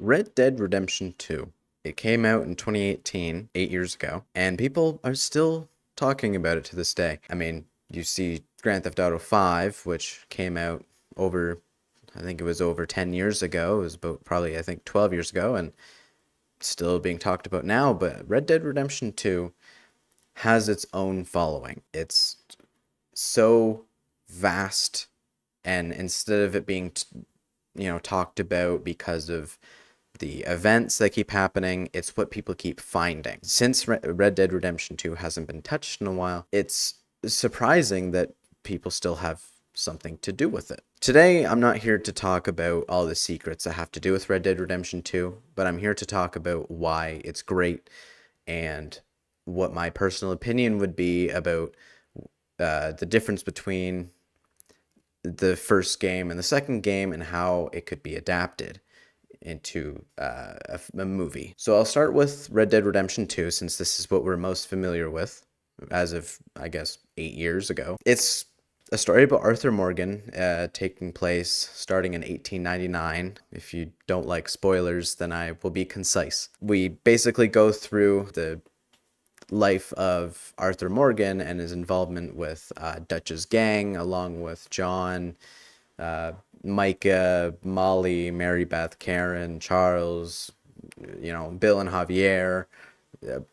Red Dead Redemption 2. It came out in 2018, 8 years ago, and people are still talking about it to this day. I mean, you see Grand Theft Auto 5, which came out over, I think it was over 10 years ago. It was about probably, I think, 12 years ago, and still being talked about now. But Red Dead Redemption 2 has its own following. It's so vast, and instead of it being talked about because of the events that keep happening, it's what people keep finding. Since Red Dead Redemption 2 hasn't been touched in a while, it's surprising that people still have something to do with it. Today, I'm not here to talk about all the secrets that have to do with Red Dead Redemption 2, but I'm here to talk about why it's great and what my personal opinion would be about the difference between the first game and the second game and how it could be adapted into a movie. So I'll start with Red Dead Redemption 2, since this is what we're most familiar with as of, I guess, 8 years ago. It's a story about Arthur Morgan taking place starting in 1899. If you don't like spoilers, then I will be concise. We basically go through the life of Arthur Morgan and his involvement with Dutch's gang, along with John, Micah, Molly, Mary Beth, Karen, Charles, Bill and Javier,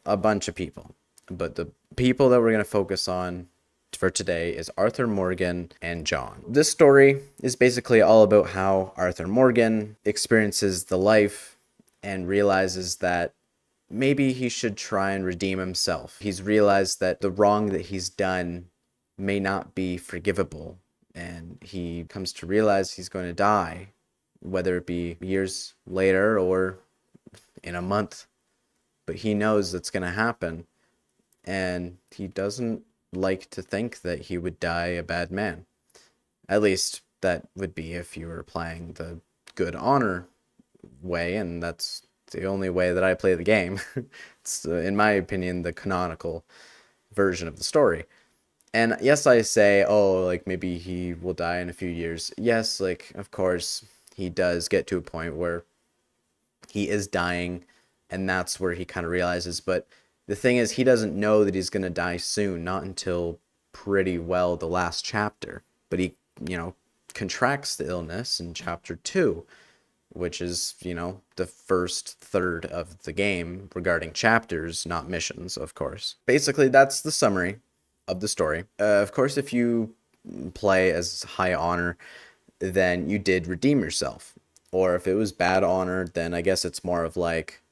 a bunch of people. But the people that we're going to focus on for today is Arthur Morgan and John. This story is basically all about how Arthur Morgan experiences the life and realizes that maybe he should try and redeem himself. He's realized that the wrong that he's done may not be forgivable, and he comes to realize he's going to die, whether it be years later or in a month. But he knows that's going to happen, and he doesn't like to think that he would die a bad man. At least that would be if you were playing the good honor way, and that's the only way that I play the game. It's, in my opinion, the canonical version of the story. And yes, I say, oh, like maybe he will die in a few years. Yes, like, of course, he does get to a point where he is dying, and that's where he kind of realizes. But the thing is, he doesn't know that he's going to die soon, not until pretty well the last chapter. But he, contracts the illness in chapter 2, which is, the first third of the game regarding chapters, not missions, of course. Basically, that's the summary of the story. Of course, if you play as high honor, then you did redeem yourself. Or if it was bad honor, then I guess it's more of like,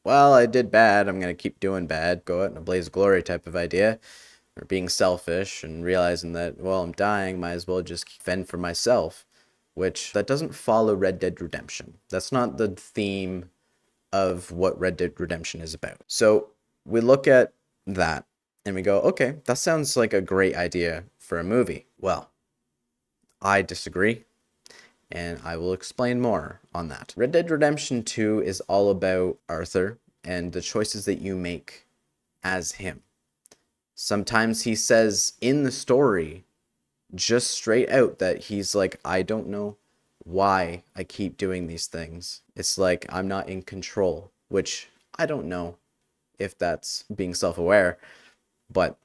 well, I did bad, I'm going to keep doing bad, go out in a blaze of glory type of idea. Or being selfish and realizing that, well, I'm dying, might as well just fend for myself. Which, that doesn't follow Red Dead Redemption. That's not the theme of what Red Dead Redemption is about. So we look at that and we go, okay, that sounds like a great idea for a movie. Well, I disagree, and I will explain more on that. Red Dead Redemption 2 is all about Arthur and the choices that you make as him. Sometimes he says in the story, just straight out, that he's like, I don't know why I keep doing these things. It's like I'm not in control, which I don't know if that's being self-aware, but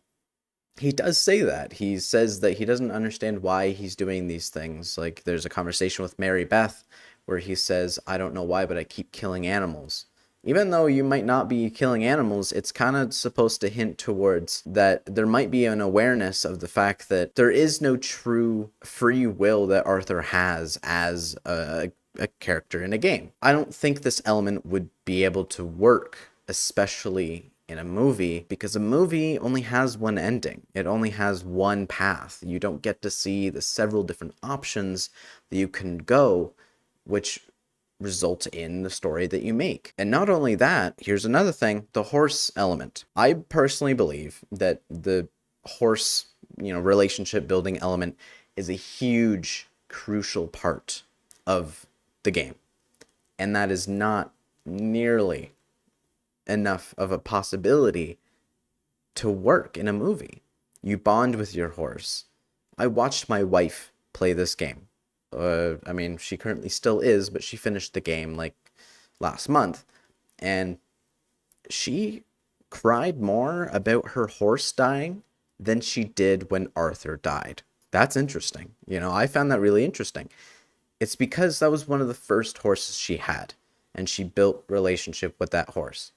he does say that. He says that he doesn't understand why he's doing these things. Like, there's a conversation with Mary Beth where he says, I don't know why, but I keep killing animals. Even though you might not be killing animals, it's kind of supposed to hint towards that there might be an awareness of the fact that there is no true free will that Arthur has as a character in a game. I don't think this element would be able to work, especially in a movie, because a movie only has one ending. It only has one path. You don't get to see the several different options that you can go, which result in the story that you make. And not only that, here's another thing, the horse element. I personally believe that the horse, relationship building element is a huge, crucial part of the game. And that is not nearly enough of a possibility to work in a movie. You bond with your horse. I watched my wife play this game. I mean, she currently still is, but she finished the game like last month, and she cried more about her horse dying than she did when Arthur died. That's interesting. I found that really interesting. It's because that was one of the first horses she had, and she built relationship with that horse.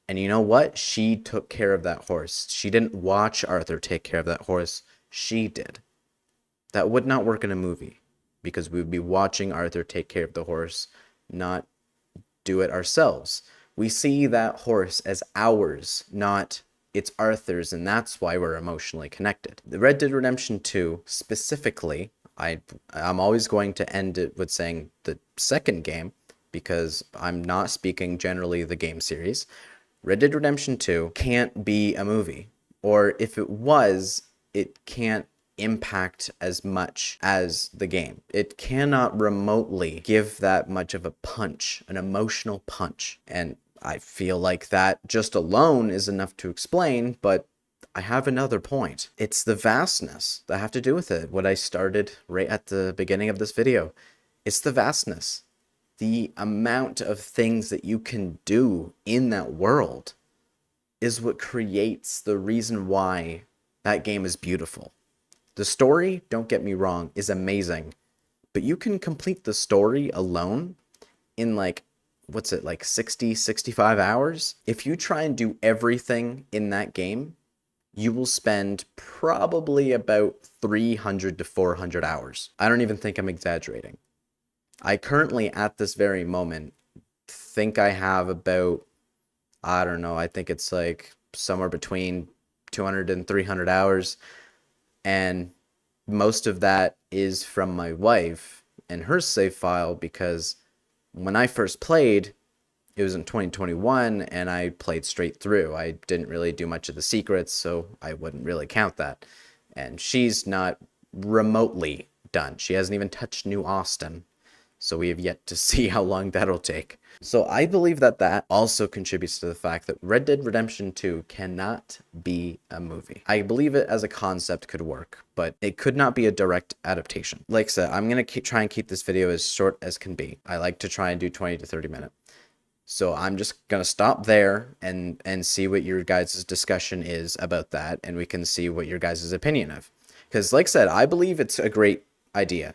And you know what? She took care of that horse. She didn't watch Arthur take care of that horse. She did. That would not work in a movie because we would be watching Arthur take care of the horse, not do it ourselves. We see that horse as ours, not it's Arthur's, and that's why we're emotionally connected. The Red Dead Redemption 2 specifically, I'm always going to end it with saying the second game because I'm not speaking generally the game series. Red Dead Redemption 2 can't be a movie, or if it was, it can't impact as much as the game. It cannot remotely give that much of a punch, an emotional punch. And I feel like that just alone is enough to explain, but I have another point. It's the vastness that have to do with it. What I started right at the beginning of this video. It's the vastness. The amount of things that you can do in that world is what creates the reason why that game is beautiful. The story, don't get me wrong, is amazing, but you can complete the story alone in like 60, 65 hours? If you try and do everything in that game, you will spend probably about 300 to 400 hours. I don't even think I'm exaggerating. I currently, at this very moment, think I have about, I don't know, I think it's like somewhere between 200 and 300 hours. And most of that is from my wife and her save file because when I first played, it was in 2021 and I played straight through. I didn't really do much of the secrets, so I wouldn't really count that. And she's not remotely done. She hasn't even touched New Austin. So we have yet to see how long that'll take. So I believe that also contributes to the fact that Red Dead Redemption 2 cannot be a movie. I believe it as a concept could work, but it could not be a direct adaptation. Like I said, I'm going to try and keep this video as short as can be. I like to try and do 20 to 30 minutes. So I'm just going to stop there and see what your guys' discussion is about that, and we can see what your guys' opinion of. Because like I said, I believe it's a great idea.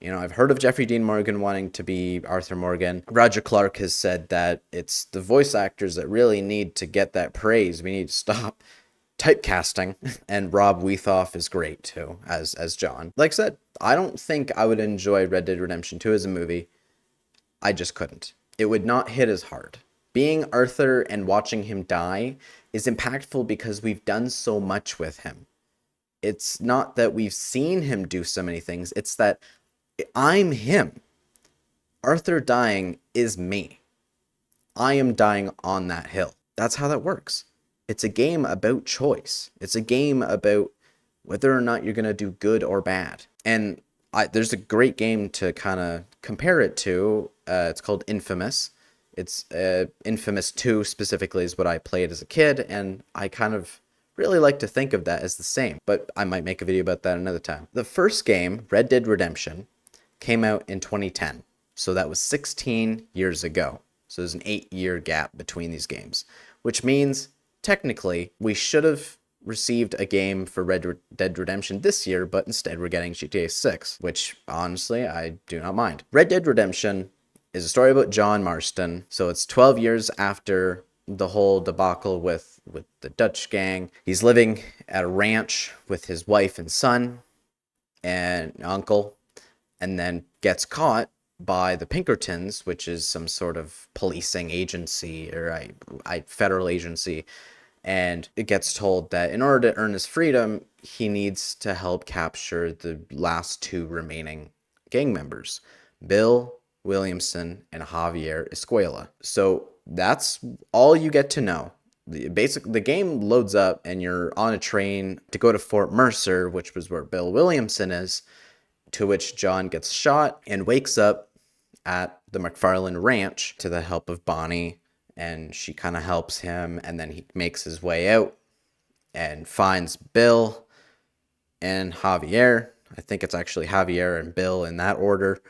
I've heard of Jeffrey Dean Morgan wanting to be Arthur Morgan. Roger Clark has said that it's the voice actors that really need to get that praise. We need to stop typecasting. And Rob Weethoff is great too, as John. Like I said, I don't think I would enjoy Red Dead Redemption 2 as a movie. I just couldn't. It would not hit as hard. Being Arthur and watching him die is impactful because we've done so much with him. It's not that we've seen him do so many things. It's that I'm him. Arthur dying is me. I am dying on that hill. That's how that works. It's a game about choice. It's a game about whether or not you're going to do good or bad. And there's a great game to kind of compare it to. It's called Infamous. It's Infamous 2 specifically is what I played as a kid, and I kind of really like to think of that as the same. But I might make a video about that another time. The first game, Red Dead Redemption, came out in 2010. So that was 16 years ago. So there's an 8-year gap between these games, which means technically we should have received a game for Red Dead Redemption this year, but instead we're getting GTA 6, which honestly I do not mind. Red Dead Redemption is a story about John Marston. So it's 12 years after the whole debacle with the Dutch gang. He's living at a ranch with his wife and son and uncle, and then gets caught by the Pinkertons, which is some sort of policing agency or a federal agency. And it gets told that in order to earn his freedom, he needs to help capture the last 2 remaining gang members, Bill Williamson and Javier Escuela. So that's all you get to know. The game loads up and you're on a train to go to Fort Mercer, which was where Bill Williamson is, to which John gets shot and wakes up at the McFarland Ranch to the help of Bonnie, and she kind of helps him, and then he makes his way out and finds Bill and Javier. I think it's actually Javier and Bill in that order.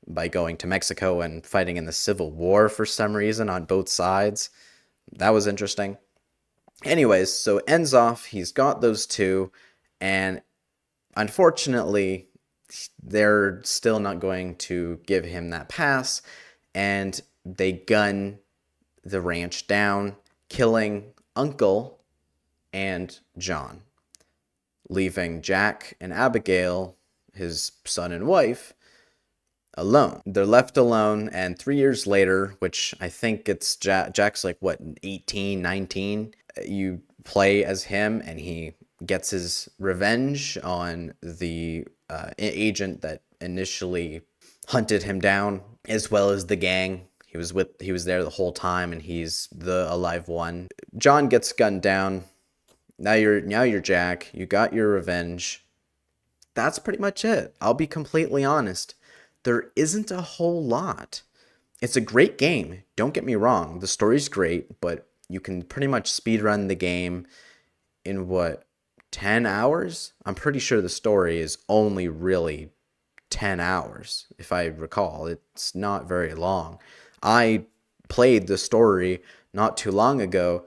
by going to Mexico and fighting in the Civil War for some reason on both sides. That was interesting. Anyways, so it ends off, he's got those two, and unfortunately, they're still not going to give him that pass, and they gun the ranch down, killing Uncle and John, leaving Jack and Abigail, his son and wife, alone. They're left alone, and 3 years later, which I think it's Jack's like, what, 18, 19? You play as him, and he gets his revenge on the agent that initially hunted him down, as well as the gang. He was there the whole time, and he's the alive one. John gets gunned down. Now you're Jack. You got your revenge. That's pretty much it. I'll be completely honest. There isn't a whole lot. It's a great game. Don't get me wrong. The story's great, but you can pretty much speedrun the game in 10 hours? I'm pretty sure the story is only really 10 hours, if I recall. It's not very long. I played the story not too long ago,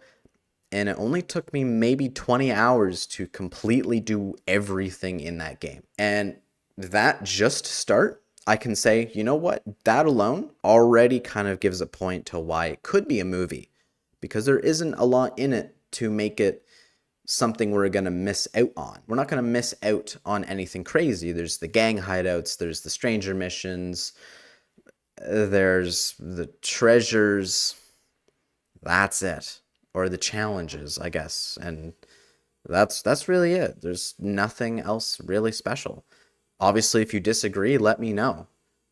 and it only took me maybe 20 hours to completely do everything in that game. And that just to start, I can say, you know what? That alone already kind of gives a point to why it could be a movie, because there isn't a lot in it to make it something we're going to miss out on. We're not going to miss out on anything crazy. There's the gang hideouts, there's the stranger missions, there's the treasures. That's it. Or the challenges, I guess. And that's really it. There's nothing else really special. Obviously, if you disagree, let me know.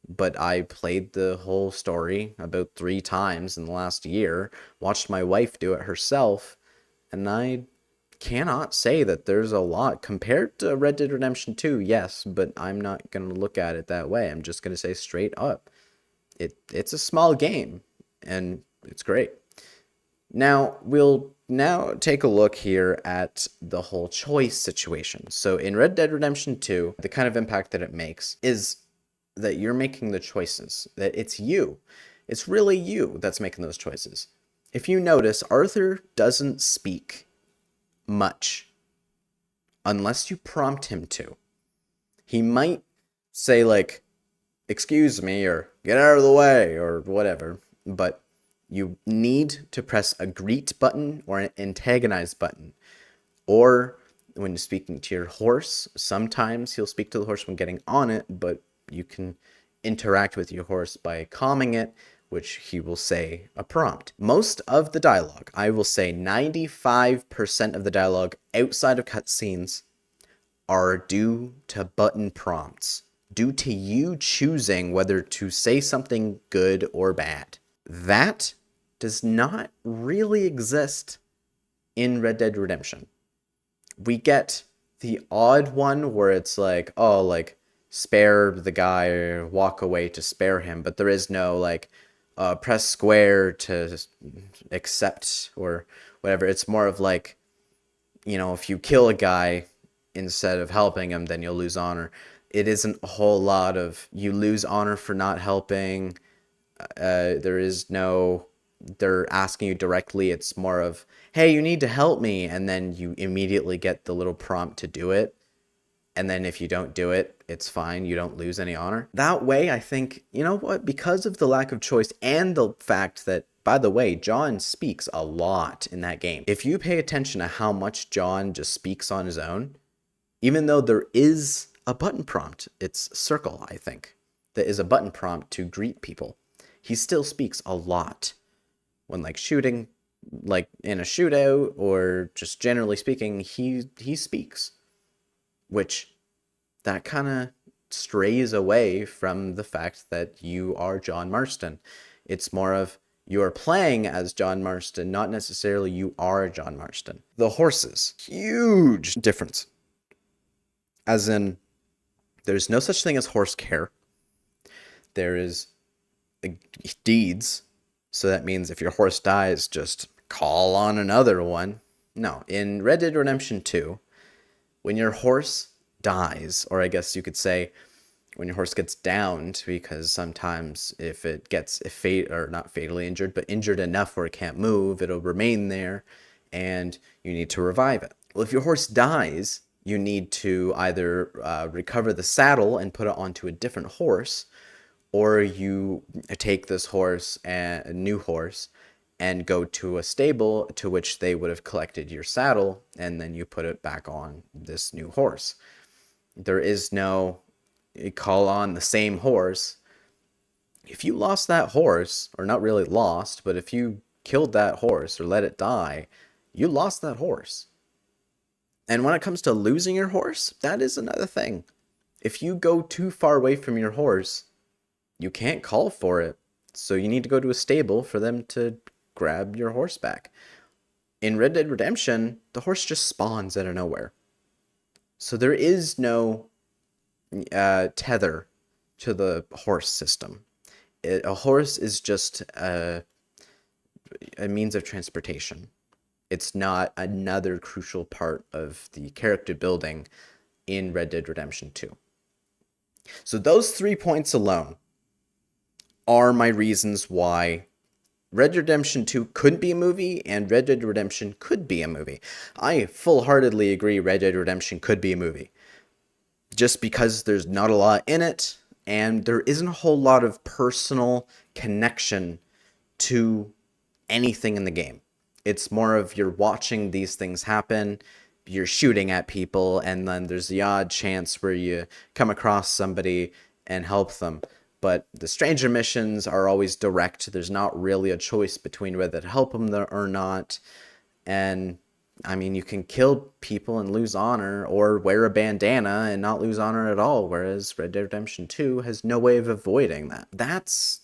But I played the whole story about 3 times in the last year, watched my wife do it herself, and I cannot say that there's a lot compared to Red Dead Redemption 2, yes, but I'm not going to look at it that way. I'm just going to say straight up, it's a small game, and it's great. Now, we'll take a look here at the whole choice situation. So in Red Dead Redemption 2, the kind of impact that it makes is that you're making the choices, that it's you. It's really you that's making those choices. If you notice, Arthur doesn't speak much unless you prompt him to. He might say like, excuse me, or get out of the way, or whatever, but you need to press a greet button or an antagonize button. Or when speaking to your horse, sometimes he'll speak to the horse when getting on it, but you can interact with your horse by calming it, which he will say a prompt. Most of the dialogue, I will say 95% of the dialogue outside of cutscenes, are due to button prompts, due to you choosing whether to say something good or bad. That does not really exist in Red Dead Redemption. We get the odd one where it's like, oh, like, spare the guy or walk away to spare him, but there is no, like, press square to accept or whatever. It's more of like, if you kill a guy instead of helping him, then you'll lose honor. It isn't a whole lot of you lose honor for not helping. There is no, they're asking you directly. It's more of, hey, you need to help me. And then you immediately get the little prompt to do it. And then if you don't do it, it's fine. You don't lose any honor. That way, I think, you know what? Because of the lack of choice and the fact that, by the way, John speaks a lot in that game. If you pay attention to how much John just speaks on his own, even though there is a button prompt, it's circle, I think, that is a button prompt to greet people, he still speaks a lot. When like shooting, like in a shootout, or just generally speaking, he speaks. Which that kind of strays away from the fact that you are John Marston. It's more of you're playing as John Marston, not necessarily you are John Marston. The horses, huge difference. As in, there's no such thing as horse care. There is deeds. So that means if your horse dies, just call on another one. No, in Red Dead Redemption 2, when your horse dies, or I guess you could say when your horse gets downed, because sometimes if or not fatally injured, but injured enough where it can't move, it'll remain there, and you need to revive it. Well, if your horse dies, you need to either recover the saddle and put it onto a different horse, or you take this horse, a new horse, and go to a stable to which they would have collected your saddle, and then you put it back on this new horse. There is no call on the same horse. If you lost that horse, or not really lost, but if you killed that horse or let it die, you lost that horse. And when it comes to losing your horse, that is another thing. If you go too far away from your horse, you can't call for it. So you need to go to a stable for them to grab your horse back. In Red Dead Redemption, the horse just spawns out of nowhere. So there is no tether to the horse system. A horse is just a means of transportation. It's not another crucial part of the character building in Red Dead Redemption 2. So those 3 points alone are my reasons why Red Dead Redemption 2 couldn't be a movie and Red Dead Redemption could be a movie. I full-heartedly agree Red Dead Redemption could be a movie. Just because there's not a lot in it, and there isn't a whole lot of personal connection to anything in the game. It's more of you're watching these things happen, you're shooting at people, and then there's the odd chance where you come across somebody and help them. But the stranger missions are always direct. There's not really a choice between whether to help them or not. And I mean, you can kill people and lose honor, or wear a bandana and not lose honor at all, whereas Red Dead Redemption 2 has no way of avoiding that. That's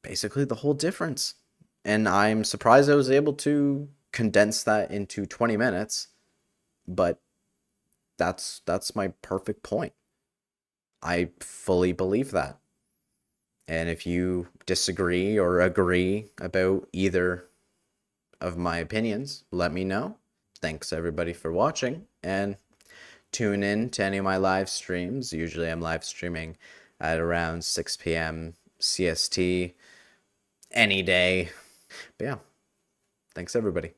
basically the whole difference. And I'm surprised I was able to condense that into 20 minutes, but that's my perfect point. I fully believe that. And if you disagree or agree about either of my opinions, let me know. Thanks everybody for watching, and tune in to any of my live streams. Usually I'm live streaming at around 6 p.m. CST any day. But yeah, thanks everybody.